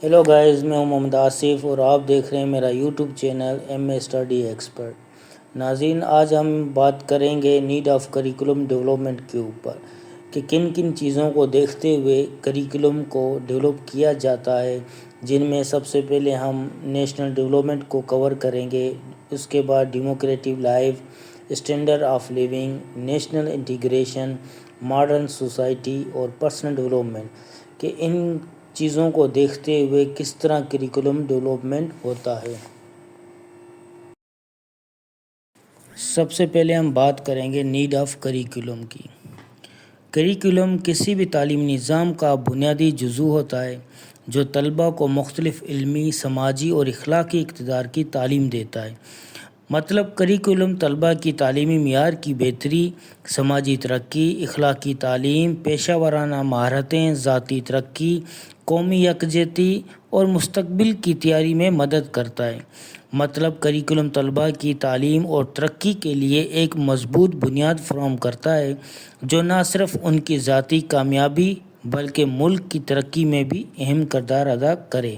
Hello guys, میں ہوں محمد آصف اور آپ دیکھ رہے ہیں میرا یوٹیوب چینل ایم اے اسٹڈی ایکسپرٹ۔ ناظرین، آج ہم بات کریں گے نیڈ آف کریکولم ڈیولپمنٹ کے اوپر کہ کن کن چیزوں کو دیکھتے ہوئے کریکولم کو ڈیولپ کیا جاتا ہے، جن میں سب سے پہلے ہم نیشنل ڈیولپمنٹ کو کور کریں گے، اس کے بعد democratic life, standard of living, national integration, modern society اور پرسنل ڈیولپمنٹ کہ ان چیزوں کو دیکھتے ہوئے کس طرح کریکولم ڈیولپمنٹ ہوتا ہے۔ سب سے پہلے ہم بات کریں گے نیڈ آف کریکولم کی۔ کریکولم کسی بھی تعلیمی نظام کا بنیادی جزو ہوتا ہے جو طلباء کو مختلف علمی، سماجی اور اخلاقی اقتدار کی تعلیم دیتا ہے۔ مطلب کریکولم طلباء کی تعلیمی معیار کی بہتری، سماجی ترقی، اخلاقی تعلیم، پیشہ ورانہ مہارتیں، ذاتی ترقی، قومی یکجہتی اور مستقبل کی تیاری میں مدد کرتا ہے۔ مطلب کریکولم طلباء کی تعلیم اور ترقی کے لیے ایک مضبوط بنیاد فراہم کرتا ہے جو نہ صرف ان کی ذاتی کامیابی بلکہ ملک کی ترقی میں بھی اہم کردار ادا کرے۔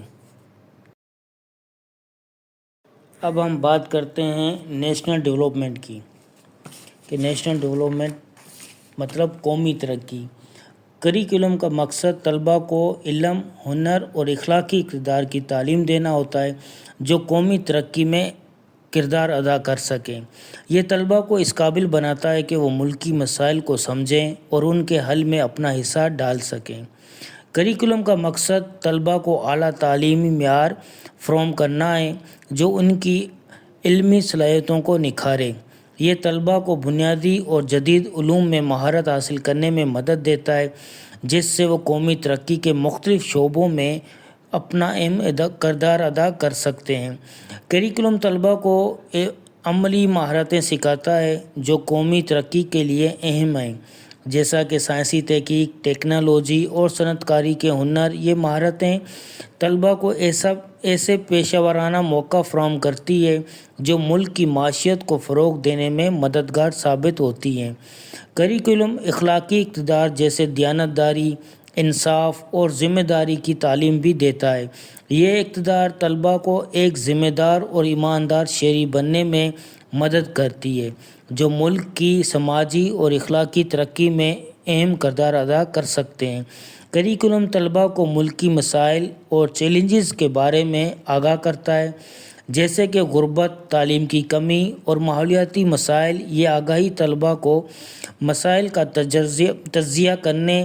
اب ہم بات کرتے ہیں نیشنل ڈیولپمنٹ کی کہ نیشنل ڈیولپمنٹ مطلب قومی ترقی۔ کریکولم کا مقصد طلباء کو علم، ہنر اور اخلاقی اقتدار کی تعلیم دینا ہوتا ہے جو قومی ترقی میں کردار ادا کر سکیں۔ یہ طلباء کو اس قابل بناتا ہے کہ وہ ملکی مسائل کو سمجھیں اور ان کے حل میں اپنا حصہ ڈال سکیں۔ کریکولم کا مقصد طلباء کو اعلیٰ تعلیمی معیار فراہم کرنا ہے جو ان کی علمی صلاحیتوں کو نکھارے۔ یہ طلباء کو بنیادی اور جدید علوم میں مہارت حاصل کرنے میں مدد دیتا ہے جس سے وہ قومی ترقی کے مختلف شعبوں میں اپنا اہم کردار ادا کر سکتے ہیں۔ کریکولم طلباء کو عملی مہارتیں سکھاتا ہے جو قومی ترقی کے لیے اہم ہیں، جیسا کہ سائنسی تحقیق، ٹیکنالوجی اور صنعت کاری کے ہنر۔ یہ مہارتیں طلباء کو ایسے پیشہ ورانہ موقع فراہم کرتی ہے جو ملک کی معیشت کو فروغ دینے میں مددگار ثابت ہوتی ہیں۔ کریکولم اخلاقی اقتدار جیسے دیانتداری، انصاف اور ذمہ داری کی تعلیم بھی دیتا ہے۔ یہ اقتدار طلباء کو ایک ذمہ دار اور ایماندار شہری بننے میں مدد کرتی ہے جو ملک کی سماجی اور اخلاقی ترقی میں اہم کردار ادا کر سکتے ہیں۔ کریکولم طلباء کو ملکی مسائل اور چیلنجز کے بارے میں آگاہ کرتا ہے جیسے کہ غربت، تعلیم کی کمی اور ماحولیاتی مسائل۔ یہ آگاہی طلباء کو مسائل کا تجزیہ کرنے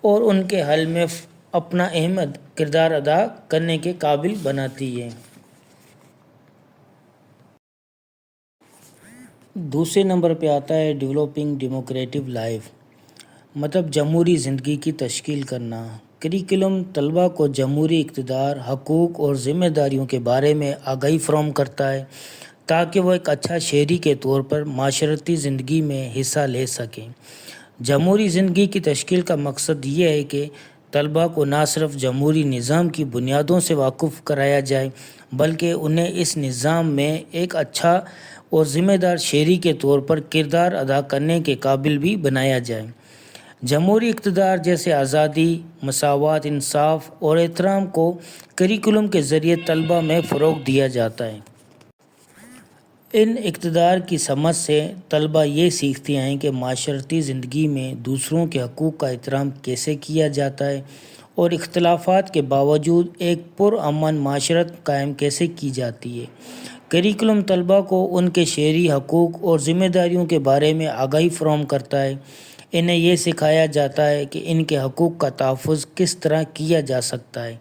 اور ان کے حل میں اپنا اہم کردار ادا کرنے کے قابل بناتی ہے۔ دوسرے نمبر پہ آتا ہے ڈیولپنگ ڈیموکریٹک لائف، مطلب جمہوری زندگی کی تشکیل کرنا۔ کریکولم طلباء کو جمہوری اقتدار، حقوق اور ذمہ داریوں کے بارے میں آگاہی فراہم کرتا ہے تاکہ وہ ایک اچھا شہری کے طور پر معاشرتی زندگی میں حصہ لے سکیں۔ جمہوری زندگی کی تشکیل کا مقصد یہ ہے کہ طلباء کو نہ صرف جمہوری نظام کی بنیادوں سے واقف کرایا جائے بلکہ انہیں اس نظام میں ایک اچھا اور ذمہ دار شہری کے طور پر کردار ادا کرنے کے قابل بھی بنایا جائے۔ جمہوری اقتدار جیسے آزادی، مساوات، انصاف اور احترام کو کریکولم کے ذریعے طلباء میں فروغ دیا جاتا ہے۔ ان اقتدار کی سمجھ سے طلباء یہ سیکھتے ہیں کہ معاشرتی زندگی میں دوسروں کے حقوق کا احترام کیسے کیا جاتا ہے اور اختلافات کے باوجود ایک پرامن معاشرت قائم کیسے کی جاتی ہے۔ کریکولم طلباء کو ان کے شہری حقوق اور ذمہ داریوں کے بارے میں آگاہی فراہم کرتا ہے۔ انہیں یہ سکھایا جاتا ہے کہ ان کے حقوق کا تحفظ کس طرح کیا جا سکتا ہے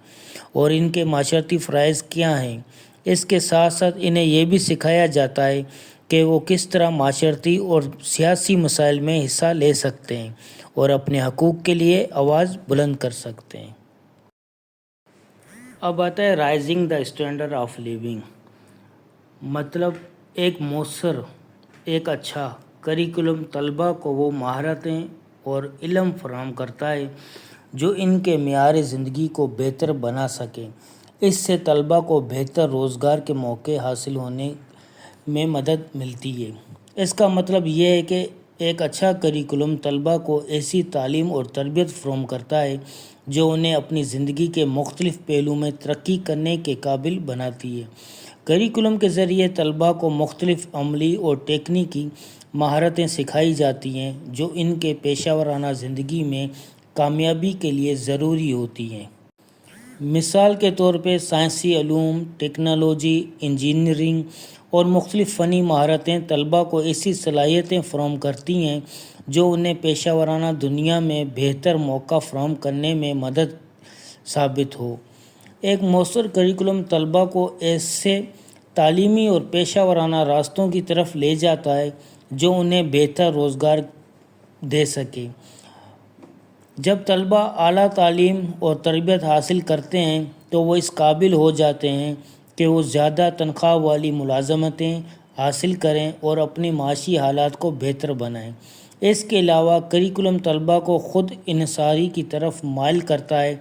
اور ان کے معاشرتی فرائض کیا ہیں۔ اس کے ساتھ ساتھ انہیں یہ بھی سکھایا جاتا ہے کہ وہ کس طرح معاشرتی اور سیاسی مسائل میں حصہ لے سکتے ہیں اور اپنے حقوق کے لیے آواز بلند کر سکتے ہیں۔ اب آتا ہے rising the standard of living, مطلب ایک مؤثر، ایک اچھا کریکولم طلباء کو وہ مہارتیں اور علم فراہم کرتا ہے جو ان کے معیار زندگی کو بہتر بنا سکیں۔ اس سے طلباء کو بہتر روزگار کے موقع حاصل ہونے میں مدد ملتی ہے۔ اس کا مطلب یہ ہے کہ ایک اچھا کریکولم طلباء کو ایسی تعلیم اور تربیت فراہم کرتا ہے جو انہیں اپنی زندگی کے مختلف پہلو میں ترقی کرنے کے قابل بناتی ہے۔ کریکولم کے ذریعے طلباء کو مختلف عملی اور تکنیکی مہارتیں سکھائی جاتی ہیں جو ان کے پیشہ ورانہ زندگی میں کامیابی کے لیے ضروری ہوتی ہیں۔ مثال کے طور پہ سائنسی علوم، ٹیکنالوجی، انجینئرنگ اور مختلف فنی مہارتیں طلباء کو ایسی صلاحیتیں فراہم کرتی ہیں جو انہیں پیشہ ورانہ دنیا میں بہتر موقع فراہم کرنے میں مدد ثابت ہو۔ ایک مؤثر کریکولم طلباء کو ایسے تعلیمی اور پیشہ ورانہ راستوں کی طرف لے جاتا ہے جو انہیں بہتر روزگار دے سکے۔ جب طلباء اعلیٰ تعلیم اور تربیت حاصل کرتے ہیں تو وہ اس قابل ہو جاتے ہیں کہ وہ زیادہ تنخواہ والی ملازمتیں حاصل کریں اور اپنی معاشی حالات کو بہتر بنائیں۔ اس کے علاوہ کریکولم طلباء کو خود انحصاری کی طرف مائل کرتا ہے۔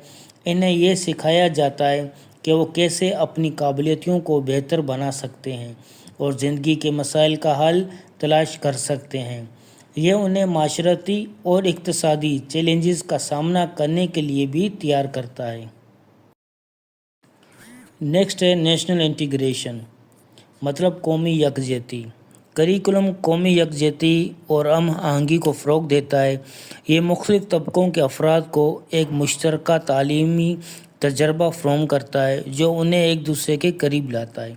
انہیں یہ سکھایا جاتا ہے کہ وہ کیسے اپنی قابلیتوں کو بہتر بنا سکتے ہیں اور زندگی کے مسائل کا حل تلاش کر سکتے ہیں۔ یہ انہیں معاشرتی اور اقتصادی چیلنجز کا سامنا کرنے کے لیے بھی تیار کرتا ہے۔ نیکسٹ ہے نیشنل انٹیگریشن، مطلب قومی یکجہتی۔ کریکولم قومی یکجہتی اور ہم آہنگی کو فروغ دیتا ہے۔ یہ مختلف طبقوں کے افراد کو ایک مشترکہ تعلیمی تجربہ فراہم کرتا ہے جو انہیں ایک دوسرے کے قریب لاتا ہے۔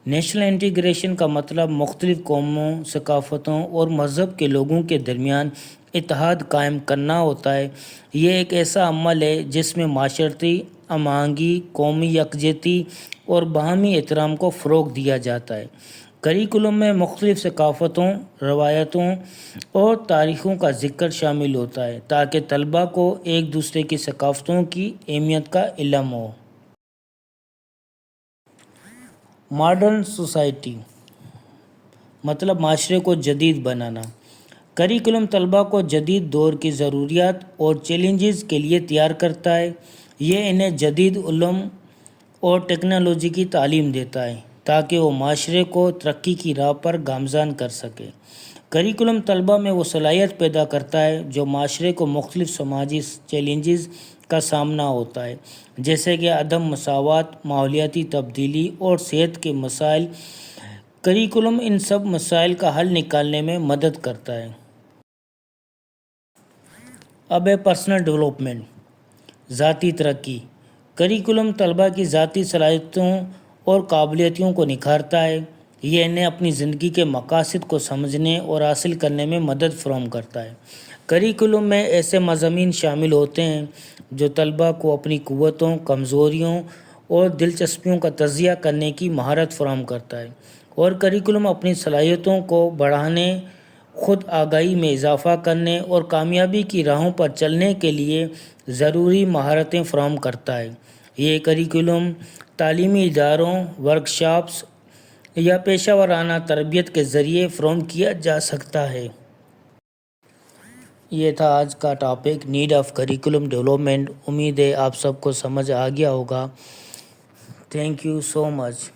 نیشنل انٹیگریشن کا مطلب مختلف قوموں، ثقافتوں اور مذہب کے لوگوں کے درمیان اتحاد قائم کرنا ہوتا ہے۔ یہ ایک ایسا عمل ہے جس میں معاشرتی ہم آہنگی، قومی یکجہتی اور باہمی احترام کو فروغ دیا جاتا ہے۔ کریکولم میں مختلف ثقافتوں، روایتوں اور تاریخوں کا ذکر شامل ہوتا ہے تاکہ طلباء کو ایک دوسرے کی ثقافتوں کی اہمیت کا علم ہو۔ ماڈرن سوسائٹی، مطلب معاشرے کو جدید بنانا۔ کریکولم طلباء کو جدید دور کی ضروریات اور چیلنجز کے لیے تیار کرتا ہے۔ یہ انہیں جدید علوم اور ٹیکنالوجی کی تعلیم دیتا ہے تاکہ وہ معاشرے کو ترقی کی راہ پر گامزن کر سکے۔ کریکولم طلباء میں وہ صلاحیت پیدا کرتا ہے جو معاشرے کو مختلف سماجی چیلنجز کا سامنا ہوتا ہے، جیسے کہ عدم مساوات، ماحولیاتی تبدیلی اور صحت کے مسائل۔ کریکولم ان سب مسائل کا حل نکالنے میں مدد کرتا ہے۔ اب ہے پرسنل ڈیولپمنٹ، ذاتی ترقی۔ کریکولم طلباء کی ذاتی صلاحیتوں اور قابلیتوں کو نکھارتا ہے۔ یہ انہیں اپنی زندگی کے مقاصد کو سمجھنے اور حاصل کرنے میں مدد فراہم کرتا ہے۔ کریکولم میں ایسے مضامین شامل ہوتے ہیں جو طلباء کو اپنی قوتوں، کمزوریوں اور دلچسپیوں کا تجزیہ کرنے کی مہارت فراہم کرتا ہے، اور کریکولم اپنی صلاحیتوں کو بڑھانے، خود آگاہی میں اضافہ کرنے اور کامیابی کی راہوں پر چلنے کے لیے ضروری مہارتیں فراہم کرتا ہے۔ یہ کریکولم تعلیمی اداروں، ورکشاپس یا پیشہ ورانہ تربیت کے ذریعے فراہم کیا جا سکتا ہے۔ یہ تھا آج کا topic, need of curriculum development. امید ہے آپ سب کو سمجھ آ گیا ہوگا۔ Thank you so much.